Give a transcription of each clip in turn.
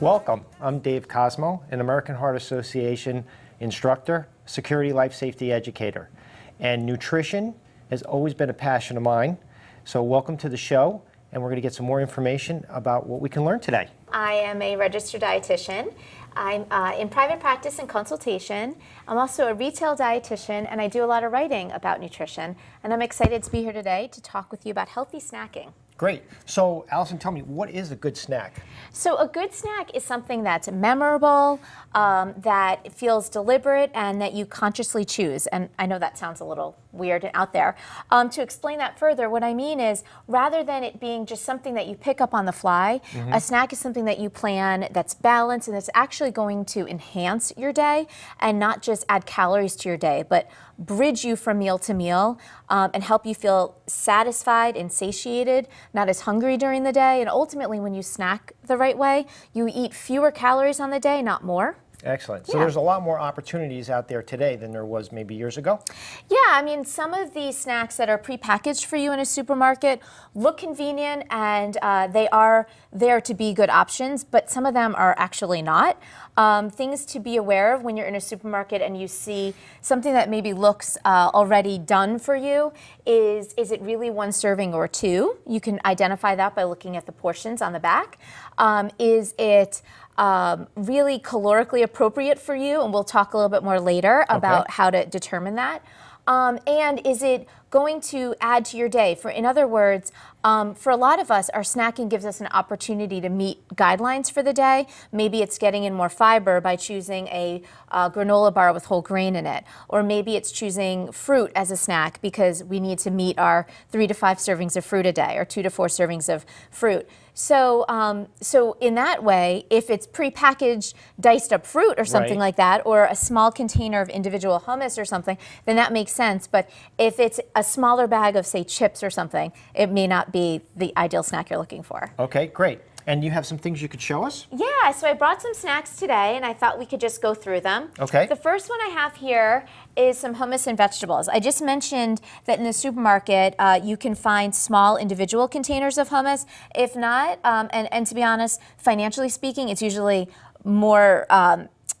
Welcome. I'm Dave Cosmo, an American Heart Association instructor, security life safety educator. And nutrition has always been a passion of mine. So welcome to the show, and we're going to get some more information about what we can learn today. I am a registered dietitian. I'm in private practice and consultation. I'm also a retail dietitian, and I do a lot of writing about nutrition. And I'm excited to be here today to talk with you about healthy snacking. Great. So, Allison, tell me, what is a good snack? So a good snack is something that's memorable, that feels deliberate, and that you consciously choose. And I know that sounds a little weird and out there. To explain that further, what I mean is, rather than it being just something that you pick up on the fly, a snack is something that you plan that's balanced and that's actually going to enhance your day and not just add calories to your day, but bridge you from meal to meal and help you feel satisfied and satiated, not as hungry during the day. And ultimately, when you snack the right way, you eat fewer calories on the day, not more. Excellent. So there's a lot more opportunities out there today than there was maybe years ago? Yeah, I mean, some of these snacks that are prepackaged for you in a supermarket look convenient, and they are there to be good options, but some of them are actually not. Things to be aware of when you're in a supermarket and you see something that maybe looks already done for you is it really one serving or two? You can identify that by looking at the portions on the back. Is it really calorically appropriate for you? And we'll talk a little bit more later about how to determine that. And is it going to add to your day? In other words, for a lot of us, our snacking gives us an opportunity to meet guidelines for the day. Maybe it's getting in more fiber by choosing a granola bar with whole grain in it. Or maybe it's choosing fruit as a snack because we need to meet our 3 to 5 servings of fruit a day or 2 to 4 servings of fruit. So, so in that way, if it's prepackaged diced up fruit or something like that, or a small container of individual hummus or something, then that makes sense. But if it's a smaller bag of, say, chips or something, it may not be the ideal snack you're looking for. Okay, great. And you have some things you could show us? Yeah, so I brought some snacks today, and I thought we could just go through them. Okay. The first one I have here is some hummus and vegetables. I just mentioned that in the supermarket, you can find small individual containers of hummus. If not, and to be honest, financially speaking, it's usually more,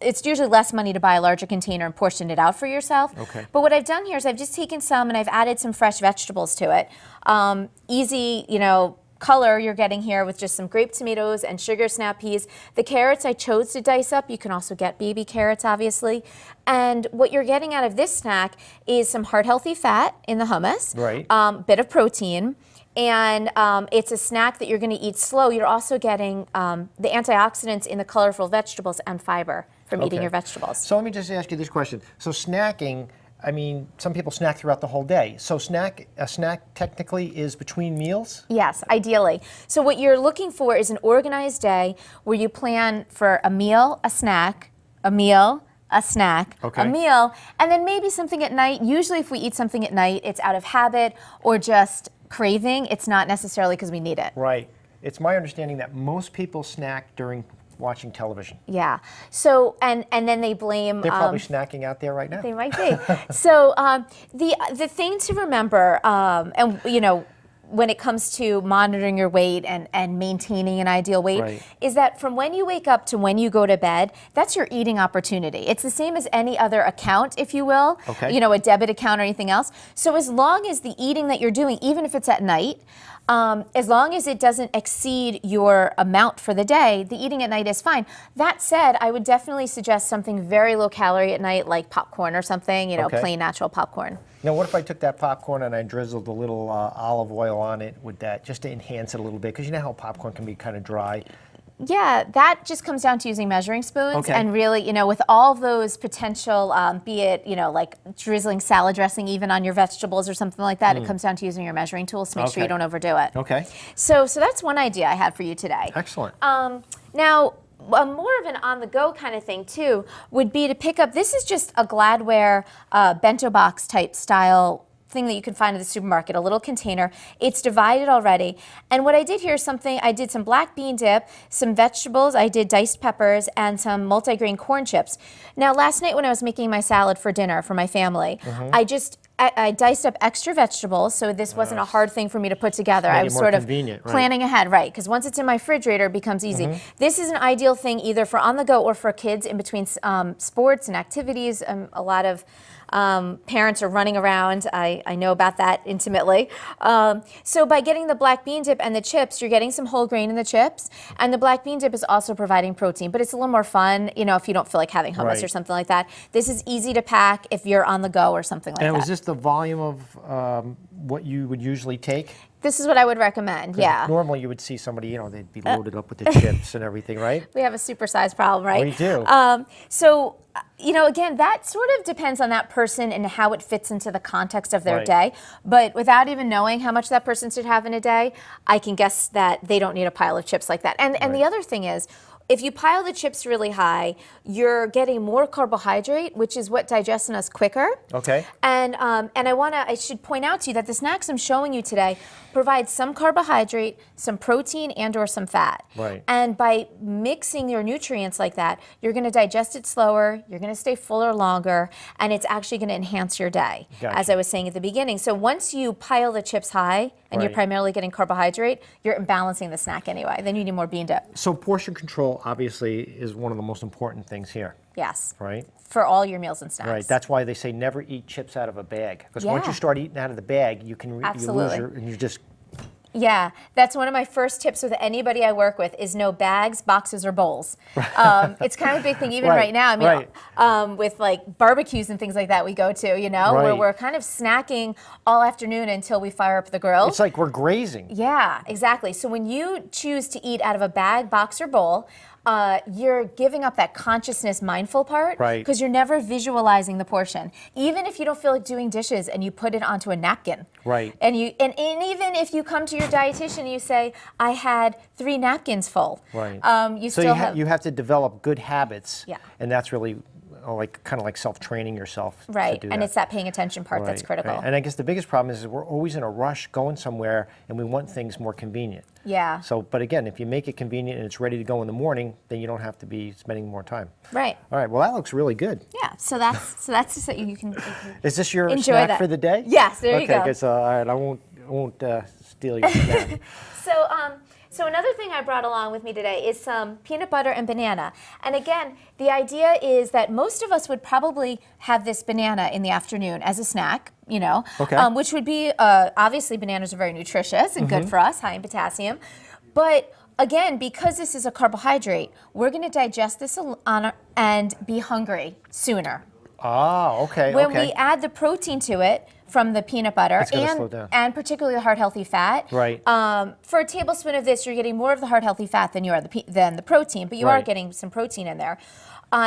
it's usually less money to buy a larger container and portion it out for yourself. Okay. But what I've done here is I've just taken some and I've added some fresh vegetables to it. Easy, color you're getting here with just some grape tomatoes and sugar snap peas. The carrots I chose to dice up. You can also get baby carrots, obviously. And what you're getting out of this snack is some heart-healthy fat in the hummus, bit of protein, and it's a snack that you're going to eat slow. You're also getting the antioxidants in the colorful vegetables and fiber from eating your vegetables. So let me just ask you this question. So snacking, I mean, some people snack throughout the whole day. So a snack technically is between meals? Yes, ideally. So what you're looking for is an organized day where you plan for a meal, a snack, a meal, a snack, a meal, and then maybe something at night. Usually if we eat something at night, it's out of habit or just craving. It's not necessarily because we need it. Right. It's my understanding that most people snack during watching television. Yeah. So, and then they blame... They're probably snacking out there right now. They might be. So the thing to remember, and when it comes to monitoring your weight and maintaining an ideal weight, is that from when you wake up to when you go to bed, that's your eating opportunity. It's the same as any other account, if you will, a debit account or anything else. So as long as the eating that you're doing, even if it's at night, as long as it doesn't exceed your amount for the day, the eating at night is fine. That said, I would definitely suggest something very low calorie at night, like popcorn or something, plain natural popcorn. Now, what if I took that popcorn and I drizzled a little olive oil on it with that, just to enhance it a little bit? Because you know how popcorn can be kind of dry. Yeah, that just comes down to using measuring spoons and really, with all those potential, be it, like drizzling salad dressing even on your vegetables or something like that, it comes down to using your measuring tools to make sure you don't overdo it. Okay. So that's one idea I had for you today. Excellent. Now, more of an on-the-go kind of thing, too, would be to pick up, this is just a Gladware bento box type style thing that you can find in the supermarket, a little container. It's divided already. And what I did here is I did some black bean dip, some vegetables, I did diced peppers, and some multigrain corn chips. Now, last night when I was making my salad for dinner for my family, I just I diced up extra vegetables, so this wasn't a hard thing for me to put together. I it was more sort of convenient, right. planning ahead, right? Because once it's in my refrigerator, it becomes easy. This is an ideal thing either for on the go or for kids in between sports and activities. A lot of parents are running around. I know about that intimately. So by getting the black bean dip and the chips, you're getting some whole grain in the chips, and the black bean dip is also providing protein, but it's a little more fun, you know, if you don't feel like having hummus Right. or something like that. This is easy to pack if you're on the go or something like And that. was this the volume of what you would usually take? This is what I would recommend, yeah. Normally you would see somebody, you know, they'd be loaded up with the chips and everything, right? We have a supersize problem, right? We do. You know, again, that sort of depends on that person and how it fits into the context of their Right. day. But without even knowing how much that person should have in a day, I can guess that they don't need a pile of chips like that. And the other thing is, if you pile the chips really high, you're getting more carbohydrate, which is what digests in us quicker. Okay. And I should point out to you that the snacks I'm showing you today provide some carbohydrate, some protein, and/or some fat. Right. And by mixing your nutrients like that, you're going to digest it slower, you're going to stay fuller longer, and it's actually going to enhance your day, Gotcha. as I was saying at the beginning. So once you pile the chips high and you're Right. primarily getting carbohydrate, you're imbalancing the snack anyway. Then you need more bean dip. So portion control obviously is one of the most important things here, Yes. right? For all your meals and snacks. Right. That's why they say never eat chips out of a bag, because once Yeah. you start eating out of the bag, you can you lose Absolutely. and you just Yeah, that's one of my first tips with anybody I work with is no bags, boxes, or bowls. It's kind of a big thing even Right, right now. I mean, right. with like barbecues and things like that we go to, you know, where Right. we're kind of snacking all afternoon until we fire up the grill. it's like we're grazing. Yeah, exactly. So when you choose to eat out of a bag, box, or bowl, you're giving up that consciousness mindful part Right. because you're never visualizing the portion. Even if you don't feel like doing dishes and you put it onto a napkin. Right. And even if you come to your dietitian and you say, I had 3 napkins full. Right. You So still have you have to develop good habits. Yeah. And that's really like kind of like self-training yourself. right. To do And that. it's that paying attention part that's Right, critical. right. And I guess the biggest problem is we're always in a rush going somewhere and we want things more convenient. Yeah. So, but again, if you make it convenient and it's ready to go in the morning, then you don't have to be spending more time. Right. All right. Well, that looks really good. Yeah. So that's so you can Is this your enjoy snack that. for the day? Yes, there you Okay, go. good. So, all right, I won't steal your snack. So another thing I brought along with me today is some peanut butter and banana. And again, the idea is that most of us would probably have this banana in the afternoon as a snack, you know, Okay. Which would be, obviously bananas are very nutritious and good for us, high in potassium. But again, because this is a carbohydrate, we're going to digest this and be hungry sooner. Oh, okay. When okay. we add the protein to it from the peanut butter It's gonna slow down. and particularly the heart healthy fat, Right. For a tablespoon of this, you're getting more of the heart healthy fat than you are than the protein, but you are Right. getting some protein in there.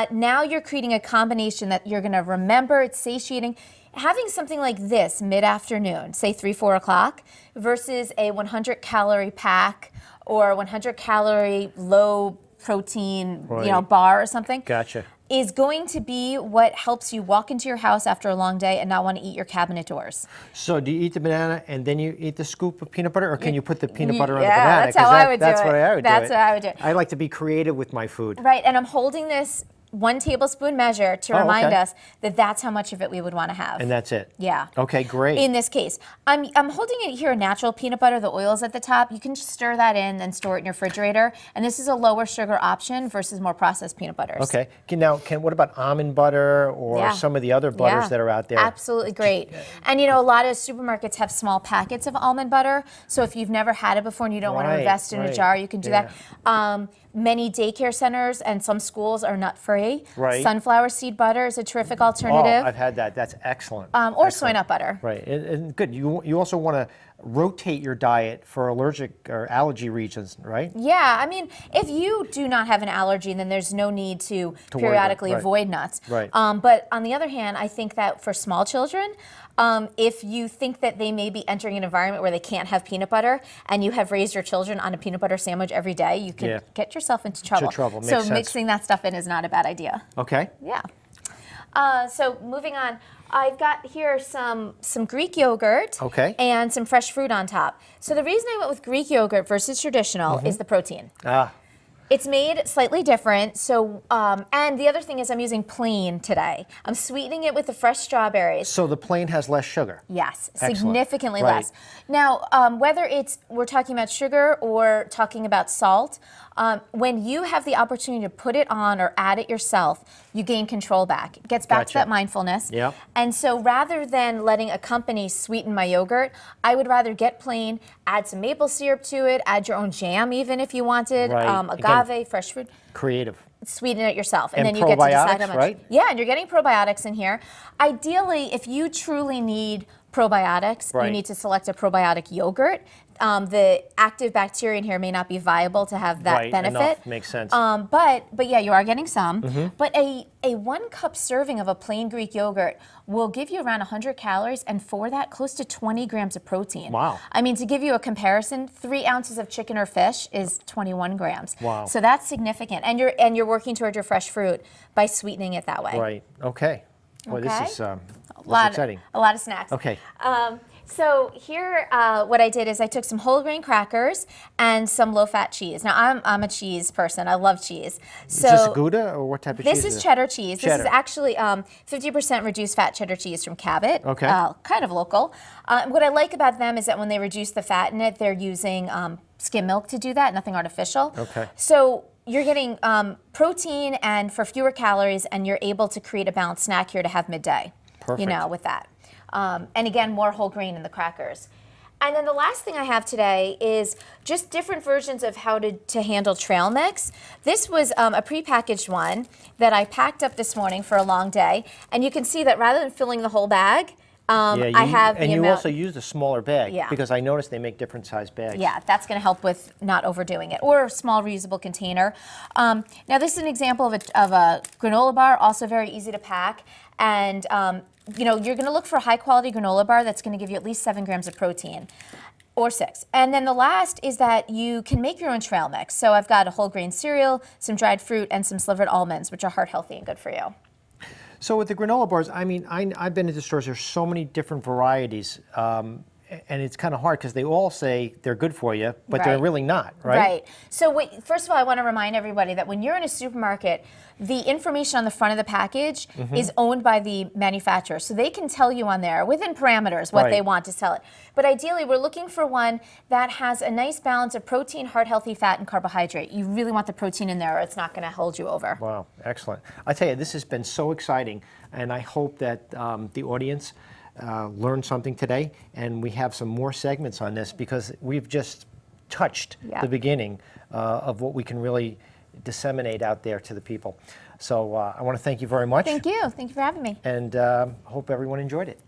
Now you're creating a combination that you're going to remember. It's satiating. Having something like this mid-afternoon, say 3-4 o'clock, versus a 100-calorie pack or 100-calorie low protein, Right. bar or something. Gotcha. Is going to be what helps you walk into your house after a long day and not want to eat your cabinet doors. So do you eat the banana and then you eat the scoop of peanut butter, or can you put the peanut butter on the Yeah, banana? that's how 'Cause I would do that's it. what I would That's do. what I would do. I like to be creative with my food. Right, and I'm holding this 1 tablespoon measure to Oh, remind okay. us that that's how much of it we would want to have. And that's it. Yeah. Okay, great. In this case, I'm holding it here, natural peanut butter. The oil is at the top. You can just stir that in and store it in your refrigerator. And this is a lower sugar option versus more processed peanut butters. Okay. Now, what about almond butter or Yeah. some of the other butters Yeah. that are out there? Absolutely great. And a lot of supermarkets have small packets of almond butter. So if you've never had it before and you don't want to Right, invest in a right. jar, you can do Yeah. that. Many daycare centers and some schools are nut-free. Right. Sunflower seed butter is a terrific Oh, alternative. I've had that. That's excellent. Or soy Excellent. nut butter. Right, and good. You also want to rotate your diet for allergic or allergy regions, right? Yeah, I mean, if you do not have an allergy, then there's no need to worry about- periodically right. avoid nuts. Right. But on the other hand, I think that for small children, if you think that they may be entering an environment where they can't have peanut butter, and you have raised your children on a peanut butter sandwich every day, you can Yeah. get yourself into trouble. trouble, So makes sense. mixing that stuff in is not a bad idea. Okay. Yeah. So moving on, I've got here some Greek yogurt Okay. and some fresh fruit on top. So the reason I went with Greek yogurt versus traditional is the protein. Ah, It's made slightly different. So, and the other thing is I'm using plain today. I'm sweetening it with the fresh strawberries. So the plain has less sugar. Yes, Excellent. significantly Right. less. Now, whether we're talking about sugar or talking about salt, when you have the opportunity to put it on or add it yourself, you gain control back. It gets back to Gotcha. that mindfulness. Yep. And so rather than letting a company sweeten my yogurt, I would rather get plain, add some maple syrup to it, add your own jam even if you wanted, Right. agave, fresh fruit. Creative. Sweeten it yourself, and And then you get to decide probiotics, how much. right? Yeah, and you're getting probiotics in here. Ideally, if you truly need probiotics, you Right. need to select a probiotic yogurt. The active bacteria in here may not be viable to have that Right, benefit. enough. Makes sense. But yeah, you are getting some. Mm-hmm. But a 1 cup serving of a plain Greek yogurt will give you around 100 calories, and for that, close to 20 grams of protein. Wow. I mean, to give you a comparison, 3 ounces of chicken or fish is 21 grams. Wow. So that's significant, and you're working toward your fresh fruit by sweetening it that way. Right. Okay. Well, Okay. this is Lot, exciting. a lot of snacks. Okay. So here, what I did is I took some whole grain crackers and some low-fat cheese. Now, I'm a cheese person. I love cheese. So is this Gouda or what type of cheese this is it? cheddar cheese. This Cheddar. is actually 50% reduced fat cheddar cheese from Cabot. Okay. Kind of local. What I like about them is that when they reduce the fat in it, they're using skim milk to do that, nothing artificial. Okay. So you're getting protein and for fewer calories, and you're able to create a balanced snack here to have midday. Perfect. You know, with that. And again, more whole grain in the crackers. And then the last thing I have today is just different versions of how to handle trail mix. This was a prepackaged one that I packed up this morning for a long day. And you can see that rather than filling the whole bag, I have the and you amount. also used a smaller bag Yeah. because I noticed they make different size bags. Yeah, that's going to help with not overdoing it, or a small reusable container. Now, this is an example of a granola bar, also very easy to pack. And you know, you're going to look for a high quality granola bar that's going to give you at least 7 grams of protein. Or 6. And then the last is that you can make your own trail mix. So I've got a whole grain cereal, some dried fruit, and some slivered almonds, which are heart healthy and good for you. So with the granola bars, I mean, I've been into stores. There's so many different varieties, and it's kind of hard because they all say they're good for you, but they're Right. really not, right? Right. So first of all, I want to remind everybody that when you're in a supermarket, the information on the front of the package Mm-hmm. is owned by the manufacturer. So they can tell you on there, within parameters, what Right. they want to sell it. But ideally, we're looking for one that has a nice balance of protein, heart-healthy fat, and carbohydrate. You really want the protein in there, or it's not going to hold you over. Wow, excellent. I tell you, this has been so exciting, and I hope that the audience learned something today, and we have some more segments on this because we've just touched Yeah. the beginning of what we can really disseminate out there to the people. So I want to thank you very much, Thank you. Thank you for having me. and hope everyone enjoyed it.